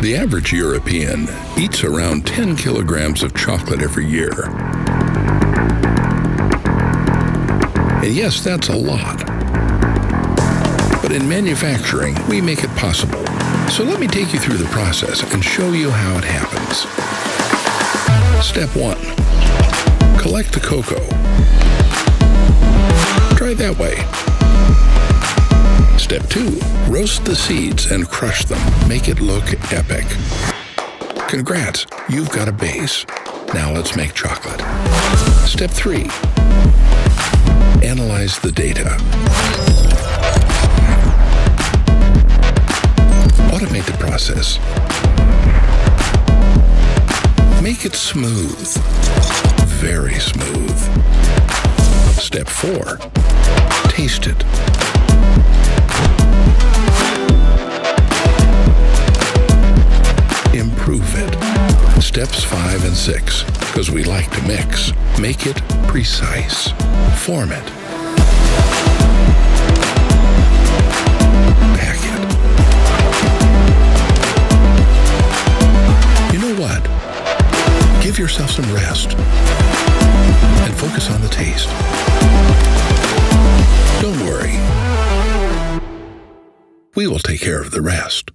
The average European eats around 10 kilograms of chocolate every year. And yes, that's a lot. But in manufacturing, we make it possible. So let me take you through the process and show you how it happens. Step 1. Collect the cocoa. Try that way. Step 2. Roast the seeds and crush them. Make it look epic. Congrats, you've got a base. Now let's make chocolate. Step 3. Analyze the data. Automate the process. Make it smooth. Very smooth. Step 4. Taste it. Improve it. Steps 5 and 6, because we like to mix. Make it precise. Form it. Pack it. You know what? Give yourself some rest and focus on the taste. Don't worry. We will take care of the rest.